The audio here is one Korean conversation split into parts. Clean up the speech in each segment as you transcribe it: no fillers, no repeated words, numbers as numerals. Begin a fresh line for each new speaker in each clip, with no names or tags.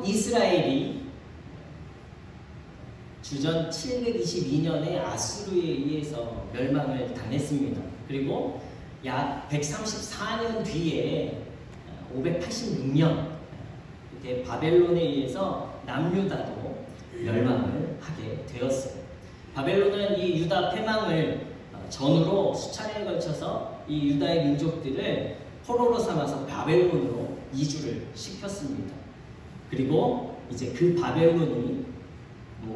이스라엘이 주전 722년에 아수르에 의해서 멸망을 당했습니다. 그리고 약 134년 뒤에 586년 이렇게 바벨론에 의해서 남유다도 멸망을 하게 되었어요. 바벨론은 이 유다 패망을 전후로 수차례에 걸쳐서 이 유다의 민족들을 포로로 삼아서 바벨론으로 이주를 시켰습니다. 그리고 이제 그 바벨론이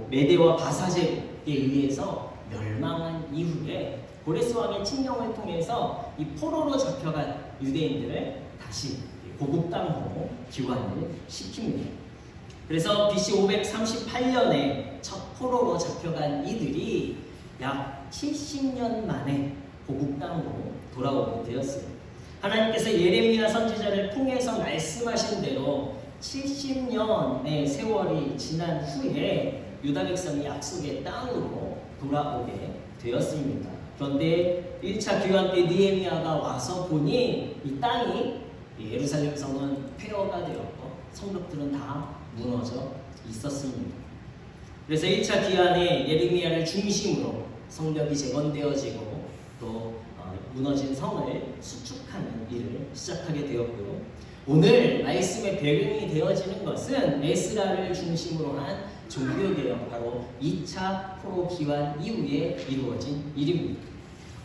메대와 바사제국에 의해서 멸망한 이후에 고레스 왕의 칙령을 통해서 이 포로로 잡혀간 유대인들을 다시 고국 땅으로 귀환을 시킵니다. 그래서 BC 538년에 첫 포로로 잡혀간 이들이 약 70년 만에 고국 땅으로 돌아오게 되었어요. 하나님께서 예레미야 선지자를 통해서 말씀하신 대로 70년의 세월이 지난 후에 유다 백성이 약속의 땅으로 돌아오게 되었습니다. 그런데 1차 귀환 때 느헤미야가 와서 보니 이 땅이 예루살렘 성은 폐허가 되었고 성벽들은 다 무너져 있었습니다. 그래서 1차 귀환에 예레미야를 중심으로 성벽이 재건되어지고 또 무너진 성을 수축하는 일을 시작하게 되었고요. 오늘 말씀의 배경이 되어지는 것은 에스라를 중심으로 한 종교개혁, 바로 2차 포로 귀환 이후에 이루어진 일입니다.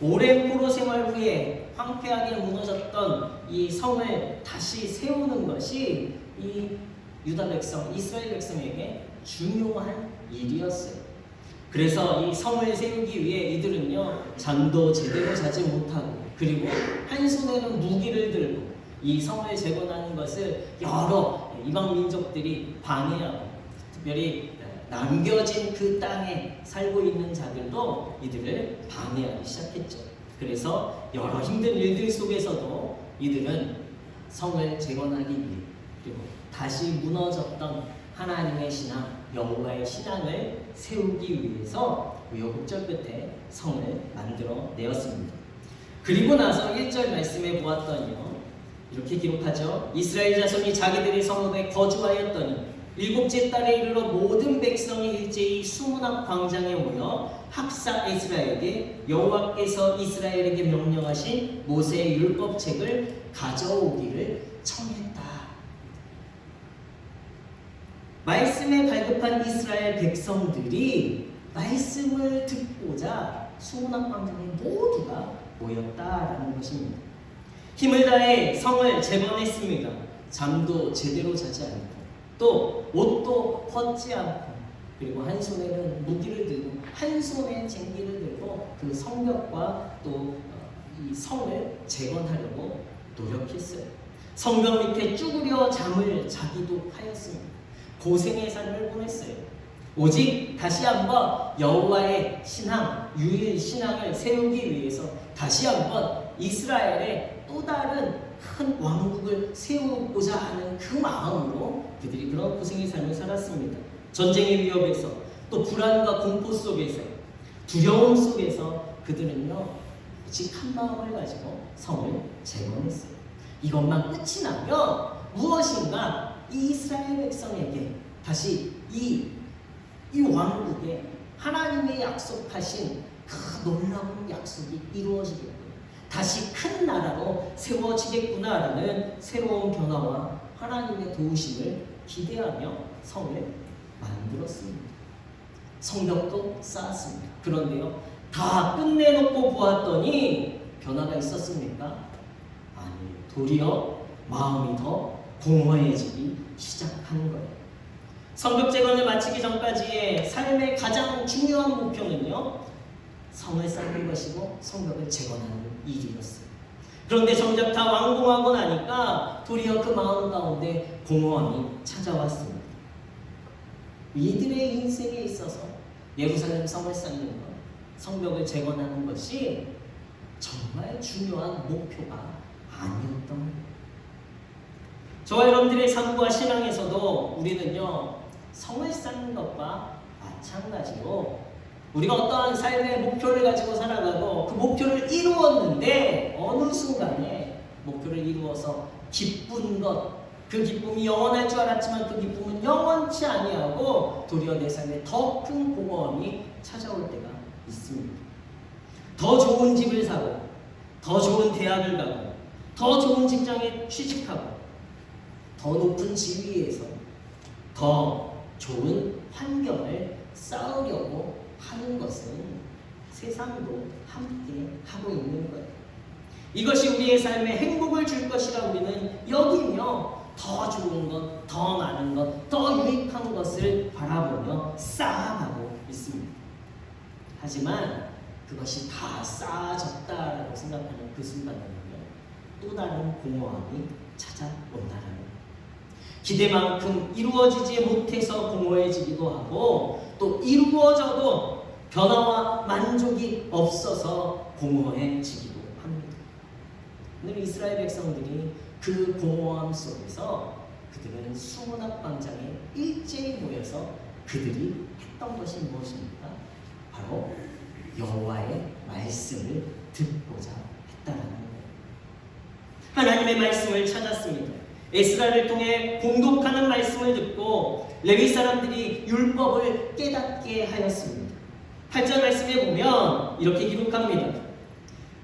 오랜 포로 생활 후에 황폐하게 무너졌던 이 성을 다시 세우는 것이 이 유다 백성, 이스라엘 백성에게 중요한 일이었어요. 그래서 이 성을 세우기 위해 이들은요, 잠도 제대로 자지 못하고, 그리고 한 손에는 무기를 들고 이 성을 재건하는 것을 여러 이방 민족들이 방해하고, 특별히 남겨진 그 땅에 살고 있는 자들도 이들을 방해하기 시작했죠. 그래서 여러 힘든 일들 속에서도 이들은 성을 재건하기 위해, 그리고 다시 무너졌던 하나님의 신앙, 여호와의 신앙을 세우기 위해서 우여곡절 끝에 성을 만들어 내었습니다. 그리고 나서 1절 말씀에 보았더니요, 이렇게 기록하죠. 이스라엘 자손이 자기들의 성읍에 거주하였더니 일곱째 달에 이르러 모든 백성이 일제히 수문학 광장에 모여 학사 에스라에게 여호와께서 이스라엘에게 명령하신 모세의 율법책을 가져오기를 청했다. 말씀에 갈급한 이스라엘 백성들이 말씀을 듣고자 수문학 광장에 모두가 모였다라는 것입니다. 힘을 다해 성을 재건했습니다. 잠도 제대로 자지 않고, 또 옷도 벗지 않고, 그리고 한 손에는 무기를 들고 한 손에 쟁기를 들고 그 성벽과 또 이 성을 재건하려고 노력했어요. 성벽 밑에 쭈그려 잠을 자기도 하였습니다. 고생의 삶을 보냈어요. 오직 다시 한번 여호와의 신앙, 유일 신앙을 세우기 위해서 다시 한번 이스라엘의 또 다른 큰 왕국을 세우고자 하는 그 마음으로 그들이 그런 고생의 삶을 살았습니다. 전쟁의 위협에서, 또 불안과 공포 속에서, 두려움 속에서 그들은요, 오직 한 마음을 가지고 성을 재건했어요. 이것만 끝이 나면 무엇인가 이 이스라엘 백성에게 다시 이 왕국에 하나님의 약속하신 그 놀라운 약속이 이루어지겠구나, 다시 큰 나라로 세워지겠구나라는 새로운 변화와 하나님의 도우심을 기대하며 성을 만들었습니다. 성벽도 쌓았습니다. 그런데요, 다 끝내놓고 보았더니 변화가 있었습니까? 아니에요. 도리어 마음이 더 공허해지기 시작한 거예요. 성벽 재건을 마치기 전까지의 삶의 가장 중요한 목표는요, 성을 쌓는 것이고 성벽을 재건하는 일이었어요. 그런데 정작 다 완공하고 나니까 도리어 그 마음 가운데 공허함이 찾아왔습니다. 이들의 인생에 있어서 예루살렘 성을 쌓는 것, 성벽을 재건하는 것이 정말 중요한 목표가 아니었던 거예요. 저와 여러분들의 삶과 신앙에서도 우리는요, 성을 쌓는 것과 마찬가지로 우리가 어떠한 삶의 목표를 가지고 살아가고 그 목표를 이루었는데 어느 순간에 목표를 이루어서 기쁜 것, 그 기쁨이 영원할 줄 알았지만 그 기쁨은 영원치 아니하고 도리어 내 삶에 더 큰 공허함이 찾아올 때가 있습니다. 더 좋은 집을 사고, 더 좋은 대학을 가고, 더 좋은 직장에 취직하고, 더 높은 지위에서 더 좋은 환경을 쌓으려고 하는 것은 세상도 함께 하고 있는 거예요. 이것이 우리의 삶에 행복을 줄 것이라 우리는 여기며 더 좋은 것, 더 많은 것, 더 유익한 것을 바라보며 쌓아가고 있습니다. 하지만 그것이 다 쌓아졌다라고 생각하는 그 순간에는요, 또 다른 공허함이 찾아온다라는 거예요. 기대만큼 이루어지지 못해서 공허해지기도 하고, 또 이루어져도 변화와 만족이 없어서 공허해지기도 합니다. 오늘 이스라엘 백성들이 그 공허함 속에서 그들은 수문학 광장에 일제히 모여서 그들이 했던 것이 무엇입니까? 바로 여호와의 말씀을 듣고자 했다라는 거예요. 하나님의 말씀을 찾았습니다. 에스라를 통해 공독하는 말씀을 듣고 레위 사람들이 율법을 깨닫게 하였습니다. 8절 말씀에 보면 이렇게 기록합니다.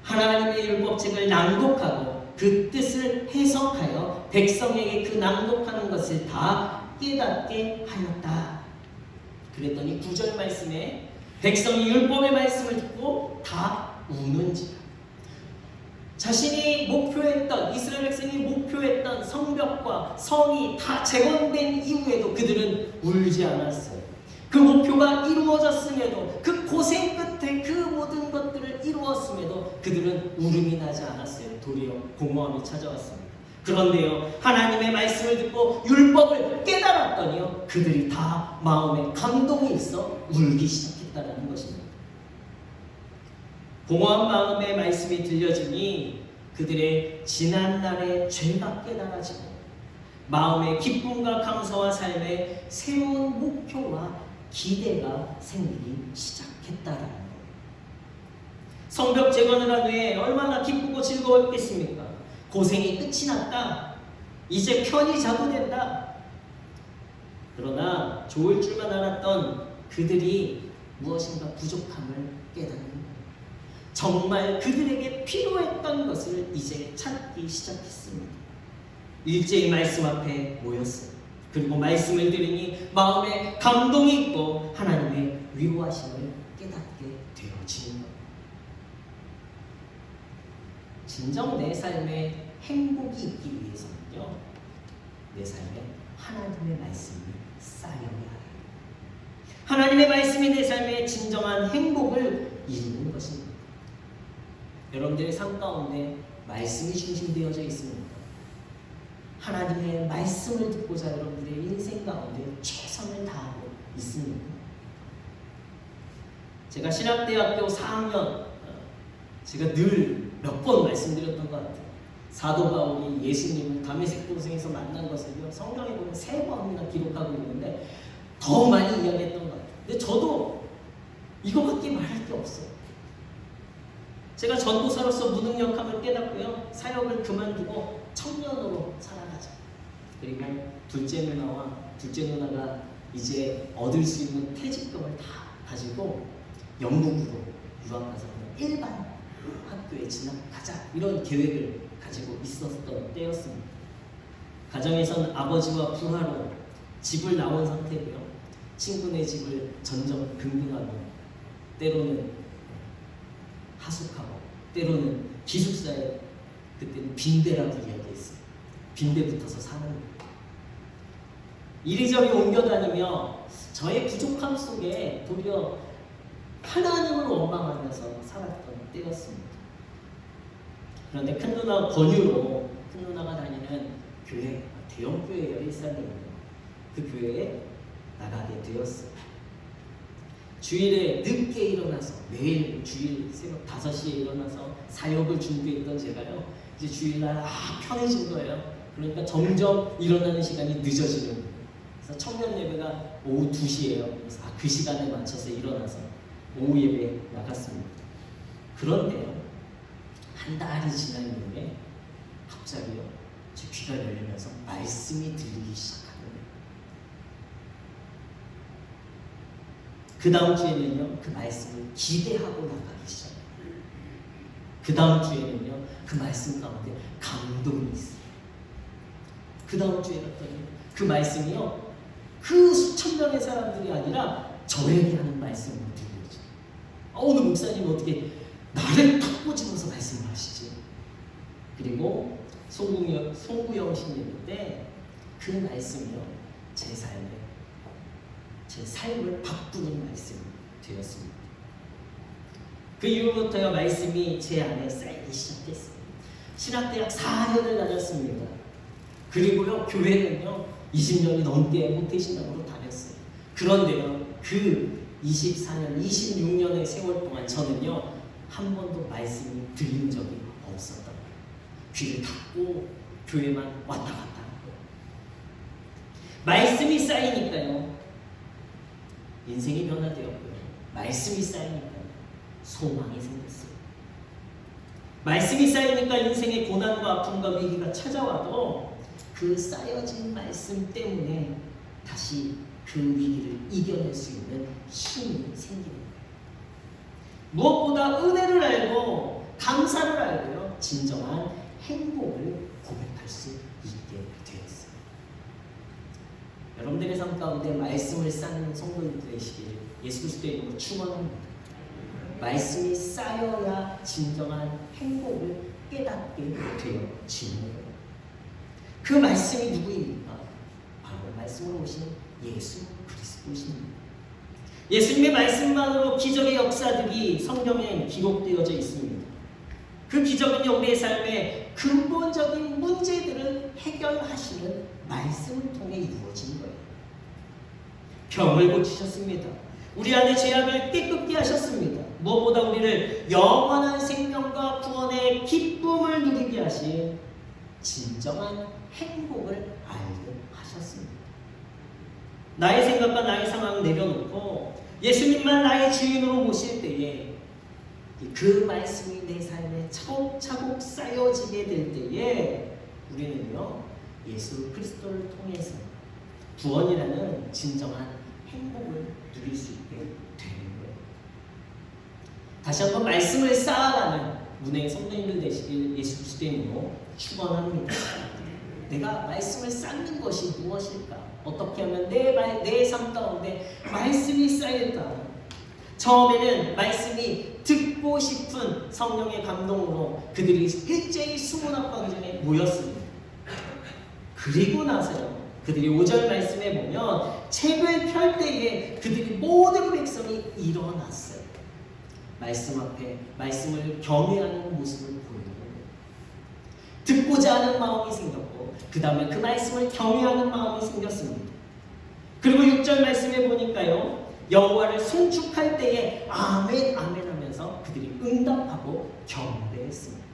하나님의 율법책을 낭독하고 그 뜻을 해석하여 백성에게 그 낭독하는 것을 다 깨닫게 하였다. 그랬더니 9절 말씀에 백성이 율법의 말씀을 듣고 다 우는지라. 자신이 목표했던, 이스라엘 백성이 목표했던 성벽과 성이 다 재건된 이후에도 그들은 울지 않았어요. 그 목표가 이루어졌음에도, 그 고생 끝에 그 모든 것들을 이루었음에도 그들은 울음이 나지 않았어요. 도리어 공허함이 찾아왔습니다. 그런데요, 하나님의 말씀을 듣고 율법을 깨달았더니요, 그들이 다 마음에 감동이 있어 울기 시작했다는 것입니다. 공허한 마음의 말씀이 들려지니 그들의 지난날의 죄가 깨달아지고 마음의 기쁨과 감사와 삶의 새로운 목표와 기대가 생기기 시작했다라는 거예요. 성벽 재건을 한 후에 얼마나 기쁘고 즐거웠겠습니까? 고생이 끝이 났다. 이제 편히 자도 된다. 그러나 좋을 줄만 알았던 그들이 무엇인가 부족함을 깨닫는 거예요. 정말 그들에게 필요했던 것을 이제 찾기 시작했습니다. 일제히 말씀 앞에 모였어요. 그리고 말씀을 들으니 마음에 감동이 있고 하나님의 위로하심을 깨닫게 되어지는 거예요. 진정 내 삶에 행복이 있기 위해서는요, 내 삶에 하나님의 말씀이 쌓여야 해요. 하나님의 말씀이 내 삶에 진정한 행복을 이루는 것입니다. 여러분들의 삶 가운데 말씀이 중심되어져 있습니다. 하나님의 말씀을 듣고자 여러분들의 인생 가운데 최선을 다하고 있습니다. 제가 신학대학교 4학년, 제가 늘 몇 번 말씀드렸던 것 같아요. 사도 바울이 예수님을 다메섹 도성에서 만난 것을 성경에 보면 3번이나 기록하고 있는데 더 많이 이야기했던 것 같아요. 근데 저도 이거밖에 말할 게 없어요. 제가 전도사로서 무능력함을 깨닫고요, 사역을 그만두고 청년으로 살아가자. 그리고 둘째 누나가 이제 얻을 수 있는 퇴직금을 다 가지고 영국으로 유학 가서 일반 학교에 진학하자, 이런 계획을 가지고 있었던 때였습니다. 가정에서는 아버지와 부하로 집을 나온 상태고요, 친구네 집을 전전 긍긍하며 때로는 하숙하고 때로는 기숙사에, 그때는 빈대라고 이야기했어요. 빈대 붙어서 사는 거예요. 이리저리 옮겨다니며 저의 부족함 속에 도리어 하나님을 원망하면서 살았던 때였습니다. 그런데 큰 누나 권유로 큰 누나가 다니는 교회, 대형 교회예요, 일산이에요. 그 교회에 나가게 되었어요. 주일에 늦게 일어나서, 매일 주일 새벽 5시에 일어나서 사역을 준비했던 제가요, 이제 주일날 편해진 거예요. 그러니까 점점 일어나는 시간이 늦어지는 거예요. 그래서 청년 예배가 오후 2시예요. 그래서 그 시간에 맞춰서 일어나서 오후 예배 나갔습니다. 그런데요, 한 달이 지난 이후에 갑자기요, 제 귀가 열리면서 말씀이 들리기 시작하는 거예요. 그 다음 주에는요, 그 말씀을 기대하고 나가기 시작해요. 그 다음 주에는요, 그 말씀 가운데 감동이 있어요. 그 다음 주에 갔더니 그 말씀이요, 그 수천 명의 사람들이 아니라 저에게 하는 말씀으로 들려죠. 오늘 목사님 어떻게 나를 탁 꼬집어서 말씀을 하시지? 그리고 송구영 신님인데 그 말씀이요, 제 삶을 바꾸는 말씀이 되었습니다. 그 이후부터요, 말씀이 제 안에 쌓이기 시작했어요. 신학대학 4년을 다녔습니다. 그리고요, 교회는요 20년이 넘게 모태신학으로 다녔어요. 그런데요, 그 24년, 26년의 세월 동안 저는요 한 번도 말씀이 들린 적이 없었던 거예요. 귀를 닫고 교회만 왔다 갔다 하는 거예요. 말씀이 쌓이니까요 인생이 변화되었고요, 말씀이 쌓이니까 소망이 생겼어요. 말씀이 쌓이니까 인생의 고난과 아픔과 위기가 찾아와도 그 쌓여진 말씀 때문에 다시 그 위기를 이겨낼 수 있는 힘이 생기는 거예요. 무엇보다 은혜를 알고 감사를 알고요, 진정한 행복을 고백할 수 있게 되었어요. 여러분들의 삶 가운데 말씀을 쌓는 성도들 되시길 예수 그리스도의 이름으로 축원합니다. 말씀이 쌓여야 진정한 행복을 깨닫게 되어지는 거예요. 그 말씀이 누구입니까? 바로 말씀으로 오신 예수 그리스도십니다. 예수님의 말씀만으로 기적의 역사들이 성경에 기록되어져 있습니다. 그 기적은요, 우리의 삶의 근본적인 문제들을 해결하시는 말씀을 통해 이루어진 거예요. 병을 고치셨습니다. 우리 안에 죄악을 깨끗게 하셨습니다. 무엇보다 우리를 영원한 생명과 구원의 기쁨을 누리게 하신 진정한 행복을 알게 하셨습니다. 나의 생각과 나의 상황을 내려놓고 예수님만 나의 주인으로 모실 때에 그 말씀이 내 삶에 차곡차곡 쌓여지게 될 때에 우리는요, 예수 그리스도를 통해서 구원이라는 진정한 행복을 누릴 수 있게 되는 거예요. 다시 한번 말씀을 쌓아가는 문의 성도님들 되시길 예수 그리스도의 이름으로 축원합니다. 내가 말씀을 쌓는 것이 무엇일까? 어떻게 하면 내 삶 가운데 말씀이 쌓일까? 처음에는 말씀이 듣고 싶은 성령의 감동으로 그들이 일제히 수문학광장에 모였습니다. 그리고 나서요, 그들이 5절 말씀에 보면 책을 펼 때에 그들이 모든 백성이 일어났어요. 말씀 앞에 말씀을 경외하는 모습을 보이는 거예요. 듣고자 하는 마음이 생겼고 그 다음에 그 말씀을 경외하는 마음이 생겼습니다. 그리고 6절 말씀에 보니까요, 여호와를 송축할 때에 아멘 아멘 하면서 그들이 응답하고 경배했습니다.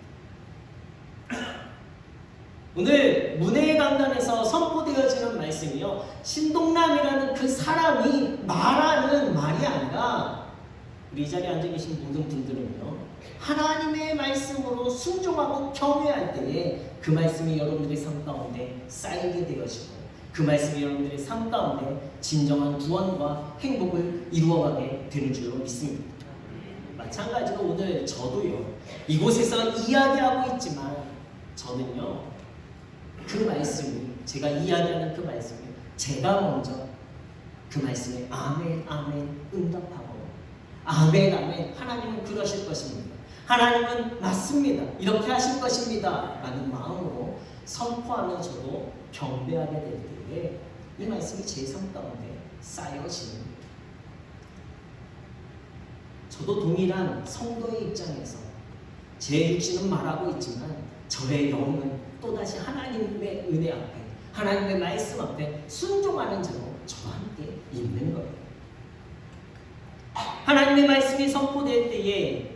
오늘 문해의 강단에서 선포되어지는 말씀이요, 신동남이라는 그 사람이 말하는 말이 아니라 우리 이 자리에 앉아 계신 모든 분들은요, 하나님의 말씀으로 순종하고 경외할 때에 그 말씀이 여러분들의 삶 가운데 쌓이게 되어지고 그 말씀이 여러분들의 삶 가운데 진정한 구원과 행복을 이루어가게 되는 줄로 믿습니다. 마찬가지로 오늘 저도요, 이곳에서 이야기하고 있지만 저는요, 그 말씀이, 제가 이야기하는 그 말씀이 제가 먼저 그 말씀에 아멘 아멘 응답하고 아멘 아멘 하나님은 그러실 것입니다, 하나님은 맞습니다, 이렇게 하실 것입니다 라는 마음으로 선포하면 저도 경배하게 될 때에 이 말씀이 제 삶 가운데 쌓여지는 거예요. 저도 동일한 성도의 입장에서 제 육신은 말하고 있지만 저의 영은 또다시 하나님의 은혜 앞에, 하나님의 말씀 앞에 순종하는 자로 저와 함께 있는 거예요. 하나님의 말씀이 선포될 때에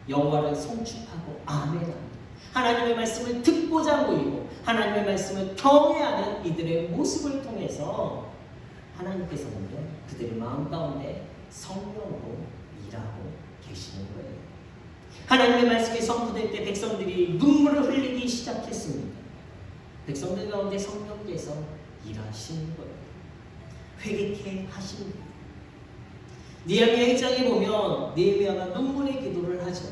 여호와를 송축하고 아멘, 하나님의 말씀을 듣고자 모이고 하나님의 말씀을 경외하는 이들의 모습을 통해서 하나님께서는 그들의 마음 가운데 성령으로 일하고 계시는 거예요. 하나님의 말씀이 선포될 때 백성들이 눈물을 흘리기 시작했습니다. 백성들 가운데 성령께서 일하시는 거예요. 회개케 하십니다. 느헤미야 1장에 보면 느헤미야가 눈물의 기도를 하죠.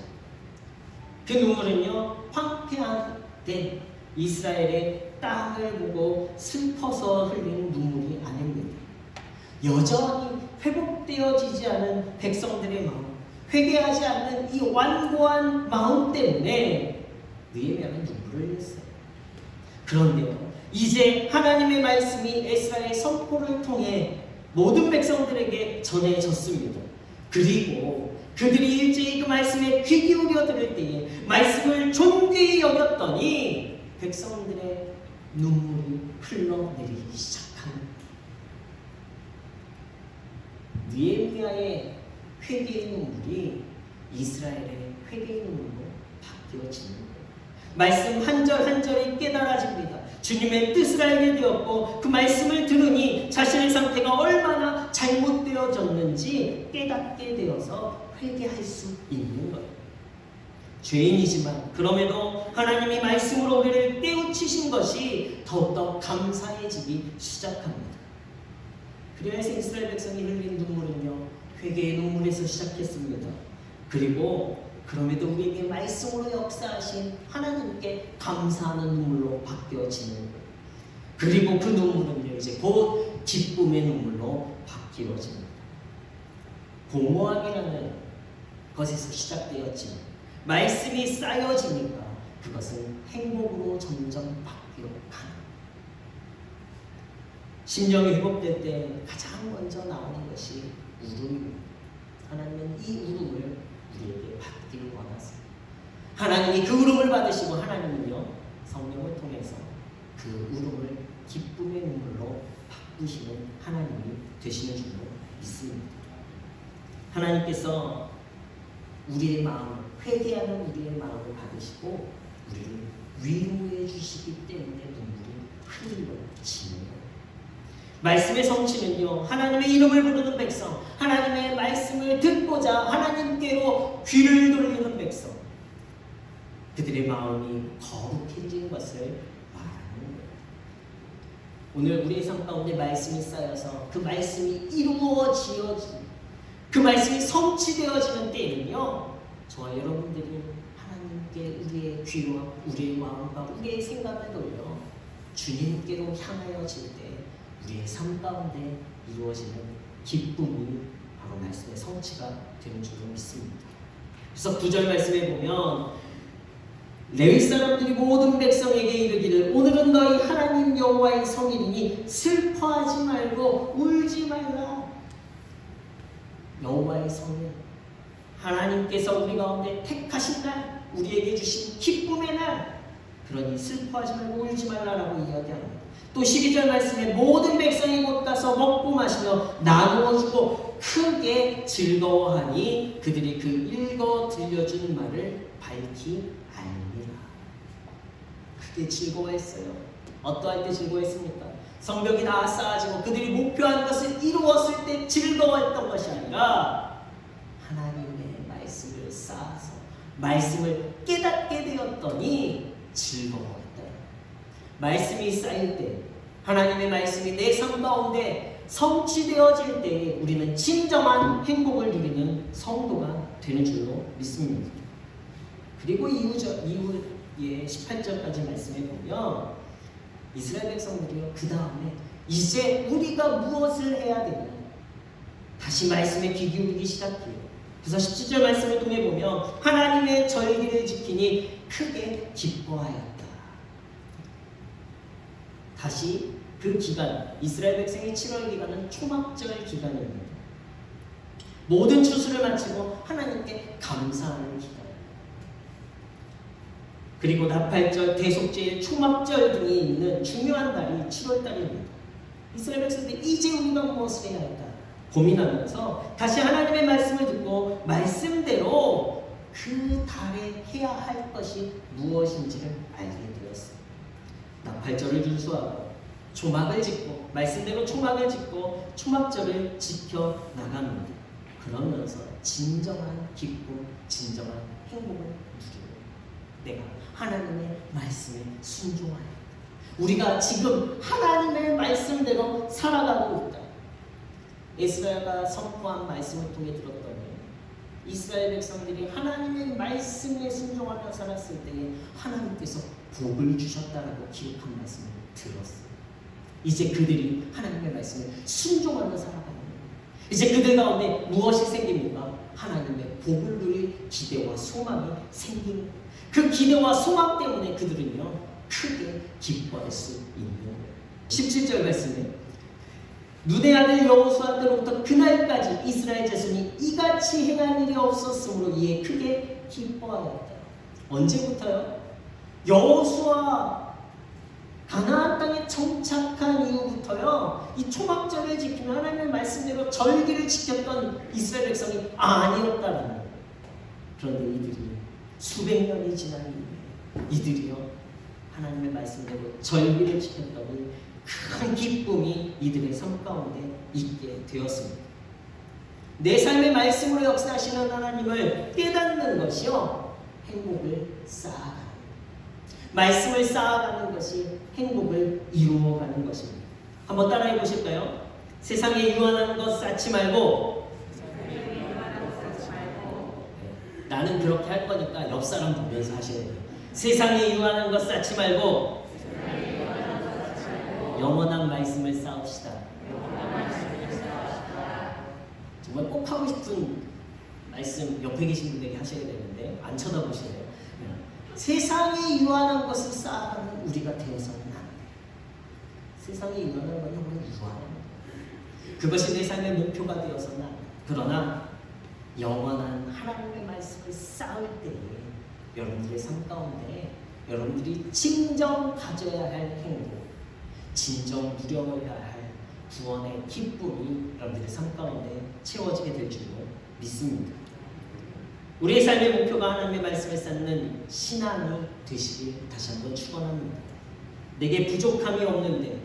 그 눈물은요, 황폐화된 이스라엘의 땅을 보고 슬퍼서 흘린 눈물이 아닙니다. 여전히 회복되어지지 않은 백성들의 마음, 회개하지 않는 이 완고한 마음 때문에 느헤미야는 눈물을 흘렸어요. 그런데요, 이제 하나님의 말씀이 에스라의 선포를 통해 모든 백성들에게 전해졌습니다. 그리고 그들이 일제히 그 말씀에 귀 기울여 들을 때에 말씀을 존귀히 여겼더니 백성들의 눈물이 흘러내리기 시작합니다. 느헤미야의 회개의 눈물이 이스라엘의 회개의 눈물로 바뀌어지는 거예요. 말씀 한 절 한 절이 깨달아집니다. 주님의 뜻을 알게 되었고 그 말씀을 들으니 자신의 상태가 얼마나 잘못되어졌는지 깨닫게 되어서 회개할 수 있는 거예요. 죄인이지만 그럼에도 하나님이 말씀으로 우리를 깨우치신 것이 더욱더 감사해지기 시작합니다. 그래서 이스라엘 백성이 흘린 눈물은요, 회개의 눈물에서 시작했습니다. 그리고 그럼에도 우리에게 말씀으로 역사하신 하나님께 감사하는 눈물로 바뀌어지는 거예요. 그리고 그 눈물은요, 이제 곧 기쁨의 눈물로 바뀌어집니다. 공허함이라는 것에서 시작되었지만 말씀이 쌓여지니까 그것은 행복으로 점점 바뀌어가는, 심령이 회복될 때 가장 먼저 나오는 것이 울음입니다. 하나님은 이 울음을 우리에게 받기를 원하세요. 하나님이 그 울음을 받으시고 하나님은요, 성령을 통해서 그 울음을 기쁨의 눈물로 바꾸시는 하나님이 되시는 줄로 믿습니다. 하나님께서 우리의 마음을, 회개하는 우리의 마음을 받으시고 우리를 위로해 주시기 때문에 눈물이 흘러지는 거예요. 말씀의 성취는요, 하나님의 이름을 부르는 백성, 하나님의 말씀을 듣고자 하나님께로 귀를 돌리는 백성, 그들의 마음이 거룩해진 것을 말하는 거예요. 오늘 우리의 삶 가운데 말씀이 쌓여서 그 말씀이 이루어지어지는, 그 말씀이 성취되어지는 때에는요, 저와 여러분들이 하나님께 우리의 귀와 우리의 마음과 우리의 생각을 돌려 주님께로 향하여질 때 우리의 삶 가운데 이루어지는 기쁨이 바로 말씀의 성취가 되는 줄로 믿습니다. 그래서 9절 말씀에 보면 레위 사람들이 모든 백성에게 이르기를 오늘은 너희 하나님 여호와의 성일이니 슬퍼하지 말고 울지 말라. 여호와의 성일, 하나님께서 우리 가운데 택하신 날, 우리에게 주신 기쁨의 날, 그러니 슬퍼하지 말고 울지 말라라고 이야기합니다. 또 12절 말씀에 모든 백성이 곧 가서 먹고 마시며 나누어 주고 크게 즐거워하니 그들이 그 읽어 들려주는 말을 밝히 알리라. 크게 즐거워했어요. 어떠할 때 즐거워했습니까? 성벽이 다 쌓아지고 그들이 목표한 것을 이루었을 때 즐거워했던 것이 아니라 하나님의 말씀을 쌓아서 말씀을 깨닫게 되었더니 즐거워했다. 말씀이 쌓일 때, 하나님의 말씀이 내 삶 가운데 성취되어질 때 우리는 진정한 행복을 누리는 성도가 되는 줄로 믿습니다. 그리고 이후에 18절까지 말씀해 보면 이스라엘 백성들이요, 그 다음에 이제 우리가 무엇을 해야 되냐, 다시 말씀에 귀 기울이기 시작해요. 그래서 17절 말씀을 통해 보면 하나님의 절기를 지키니 크게 기뻐하였다. 다시 그 기간, 이스라엘 백성의 7월 기간은 초막절 기간입니다. 모든 추수를 마치고 하나님께 감사하는 기간. 그리고 나팔절, 대속제일, 초막절 등이 있는 중요한 달이 7월 달입니다. 이스라엘 백성들이 이제 우리가 무엇을 해야 할까 고민하면서 다시 하나님의 말씀을 듣고 말씀대로 그 달에 해야 할 것이 무엇인지를 알게 되었습니다. 나팔절을 준수하고 초막을 짓고 말씀대로 초막을 짓고 초막절을 지켜 나갑니다. 그러면서 진정한 기쁨, 진정한 행복을 누리고 내가 하나님의 말씀에 순종하여 우리가 지금 하나님의 말씀대로 살아가고 있다. 에스라가 선포한 말씀을 통해 들었더니 이스라엘 백성들이 하나님의 말씀에 순종하며 살았을 때에 하나님께서 복을 주셨다라고 기록한 말씀을 들었어요. 이제 그들이 하나님의 말씀을 순종하며 살아가는 거예요. 이제 그들 가운데 무엇이 생깁니까? 하나님의 복을 누릴 기대와 소망이 생기는 거예요. 그 기대와 소망 때문에 그들은요 크게 기뻐할 수 있는 거예요. 17절 말씀에 눈의 아들 여호수아 때로부터 그날까지 이스라엘 자손이 이같이 행한 일이 없었으므로 이에 크게 기뻐하였다. 언제부터요? 여호수아 가나안 땅에 정착한 이후부터요. 이 초막절을 지키며 하나님의 말씀대로 절기를 지켰던 이스라엘 백성이 아니었다는 거예요. 그런데 이들이 수백 년이 지난 이후에 이들이요 하나님의 말씀대로 절기를 지켰더니 큰 기쁨이 이들의 삶 가운데 있게 되었습니다. 내 삶의 말씀으로 역사하시는 하나님을 깨닫는 것이요 행복을 쌓아가는 거예요. 말씀을 쌓아가는 것이 행복을 이루어가는 것입니다. 한번 따라해 보실까요? 세상에 유한한 것 쌓지 말고 나는 그렇게 할 거니까 옆 사람 보면서 하셔야 돼요. 세상에 유한한 것 쌓지 말고 영원한 말씀을 쌓읍시다. 정말 꼭 하고 싶은 말씀 옆에 계신 분에게 하셔야 되는데 안 쳐다보시네요. 세상에 유한한 것을 쌓아가는 우리가 되어서는 안 돼요. 세상에 유한한 건 그냥 유한한 거예요. 그것이 내 삶의 목표가 되어서는 안 돼요. 그러나 영원한 하나님의 말씀을 쌓을 때에 여러분들의 삶 가운데 여러분들이 진정 가져야 할 행복, 진정 누려야 할 구원의 기쁨이 여러분들의 삶 가운데 채워지게 될 줄로 믿습니다. 우리의 삶의 목표가 하나님의 말씀을 쌓는 신앙이 되시길 다시 한번 축원합니다. 내게 부족함이 없는데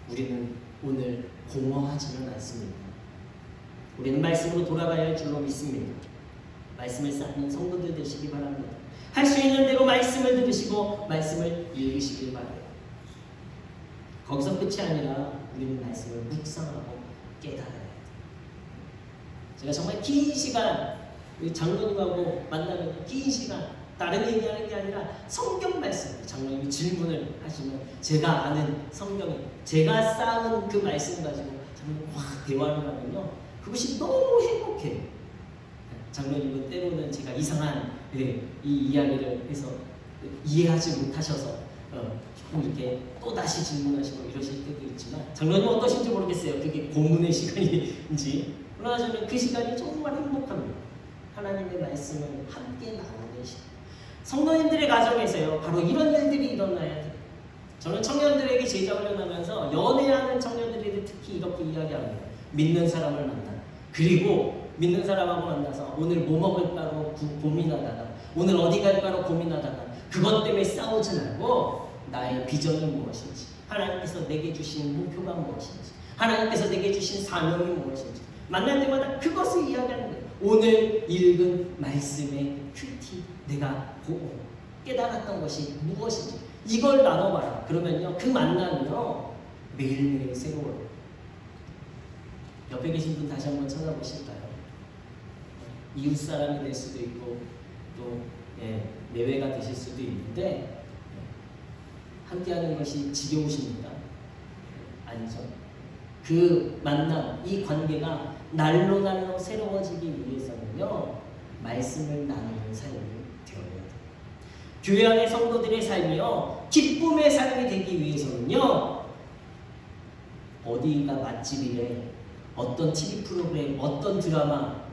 우리는 오늘 공허하지는 않습니다. 우리는 말씀으로 돌아가야 할 줄로 믿습니다. 말씀을 쌓는 성도들 되시기 바랍니다. 할 수 있는 대로 말씀을 들으시고 말씀을 읽으시길 바랍니다. 거기서 끝이 아니라 우리는 말씀을 묵상하고 깨달아야 돼요. 제가 정말 긴 시간 우리 장로님하고 만나면 긴 시간 다른 얘기하는 게 아니라 성경 말씀 장로님이 질문을 하시면 제가 아는 성경에 제가 쌓은 그 말씀 가지고 장로님 확 대화를 하면요 그것이 너무 행복해요. 장로님은 때로는 제가 이상한 이 이야기를 해서 이해하지 못하셔서 조금 이렇게 또 다시 질문하시고 이러실 때도 있지만 장로님 어떠신지 모르겠어요. 그게 고문의 시간인지. 그러나 저는 그 시간이 정말 행복합니다. 하나님의 말씀을 함께 나누는 시간. 성도님들의 가정에서요 바로 이런 일들이 일어나야 돼요. 저는 청년들에게 제자 훈련하면서 연애하는 청년들에게 특히 이렇게 이야기합니다. 믿는 사람을 만나. 그리고 믿는 사람하고 만나서 오늘 뭐 먹을까로 고민하다가 오늘 어디 갈까로 고민하다가 그것 때문에 싸우지 말고 나의 비전이 무엇인지 하나님께서 내게 주신 목표가 무엇인지 하나님께서 내게 주신 사명이 무엇인지 만날 때마다 그것을 이야기하는 거예요. 오늘 읽은 말씀의 큐티 내가 보고 깨달았던 것이 무엇인지 이걸 나눠봐라. 그러면요 그 만남이요 매일매일 새로워요. 옆에 계신 분 다시 한번 찾아보실까요? 이웃 사람이 될 수도 있고 또 내외가 되실 수도 있는데 함께하는 것이 지겨우십니까? 아니죠. 그 만남, 이 관계가 날로 날로 새로워지기 위해서는요 말씀을 나누는 삶이 되어야 돼요. 교회 안의 성도들의 삶이요 기쁨의 삶이 되기 위해서는요 어디가 맛집이래 어떤 TV 프로그램 어떤 드라마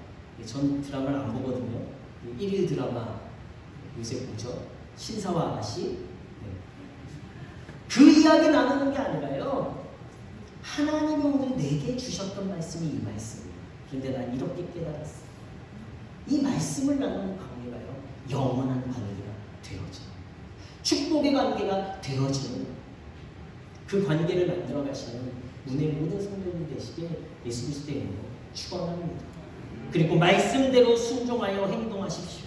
전 드라마를 안 보거든요. 1일 드라마 요새 보죠. 신사와 아가씨. 그 이야기 나누는 게 아니라요. 하나님이 오늘 내게 주셨던 말씀이 이 말씀이에요. 그런데 난 이렇게 깨달았어. 이 말씀을 나누는 관계가요. 영원한 관계가 되어지는 축복의 관계가 되어지는 그 관계를 만들어 가시는 문의 모든 성도님이 되시길 예수 그리스도의 이름으로 축원합니다. 그리고 말씀대로 순종하여 행동하십시오.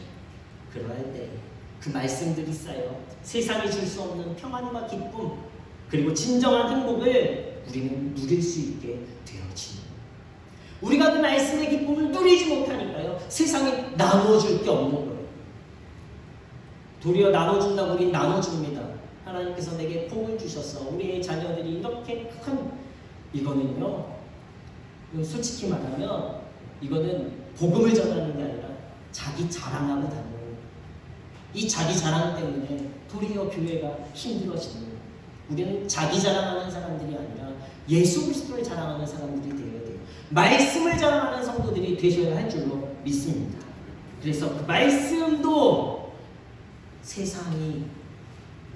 그러할 때 그 말씀들이 쌓여 세상이 줄 수 없는 평안과 기쁨 그리고 진정한 행복을 우리는 누릴 수 있게 되어지는. 우리가 그 말씀의 기쁨을 누리지 못하니까요, 세상에 나눠줄 게 없는 거예요. 도리어 나눠준다고 우린 나눠줍니다. 하나님께서 내게 복을 주셔서 우리의 자녀들이 이렇게 큰, 이거는요, 솔직히 말하면 이거는 복음을 전하는 게 아니라 자기 자랑하고 다니는 거예요. 이 자기 자랑 때문에 도리어 교회가 힘들어지는 거예요. 우리는 자기 자랑하는 사람들이 아니라 예수 그리스도를 자랑하는 사람들이 되어야 돼요. 말씀을 자랑하는 성도들이 되셔야 할 줄로 믿습니다. 그래서 그 말씀도 세상이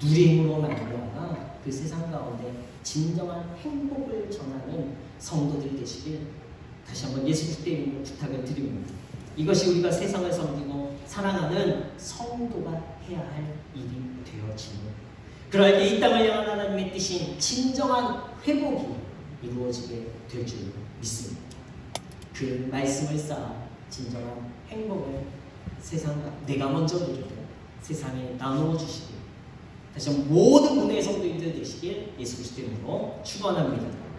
누림으로 말미암아 그 세상 가운데 진정한 행복을 전하는 성도들이 되시길 다시 한번 예수 그리스도의 이름으로 부탁을 드립니다. 이것이 우리가 세상을 섬기고 사랑하는 성도가 해야 할 일이 되어지는, 그럴 때 이 땅을 향한 하나님의 뜻인 진정한 회복이 이루어지게 될 줄 믿습니다. 그 말씀을 쌓아 진정한 행복을 내가 먼저 누리고 세상에 나누어 주시길 다시 한번 모든 분의 성도님들 되시길 예수 그리스도의 이름으로 축원합니다.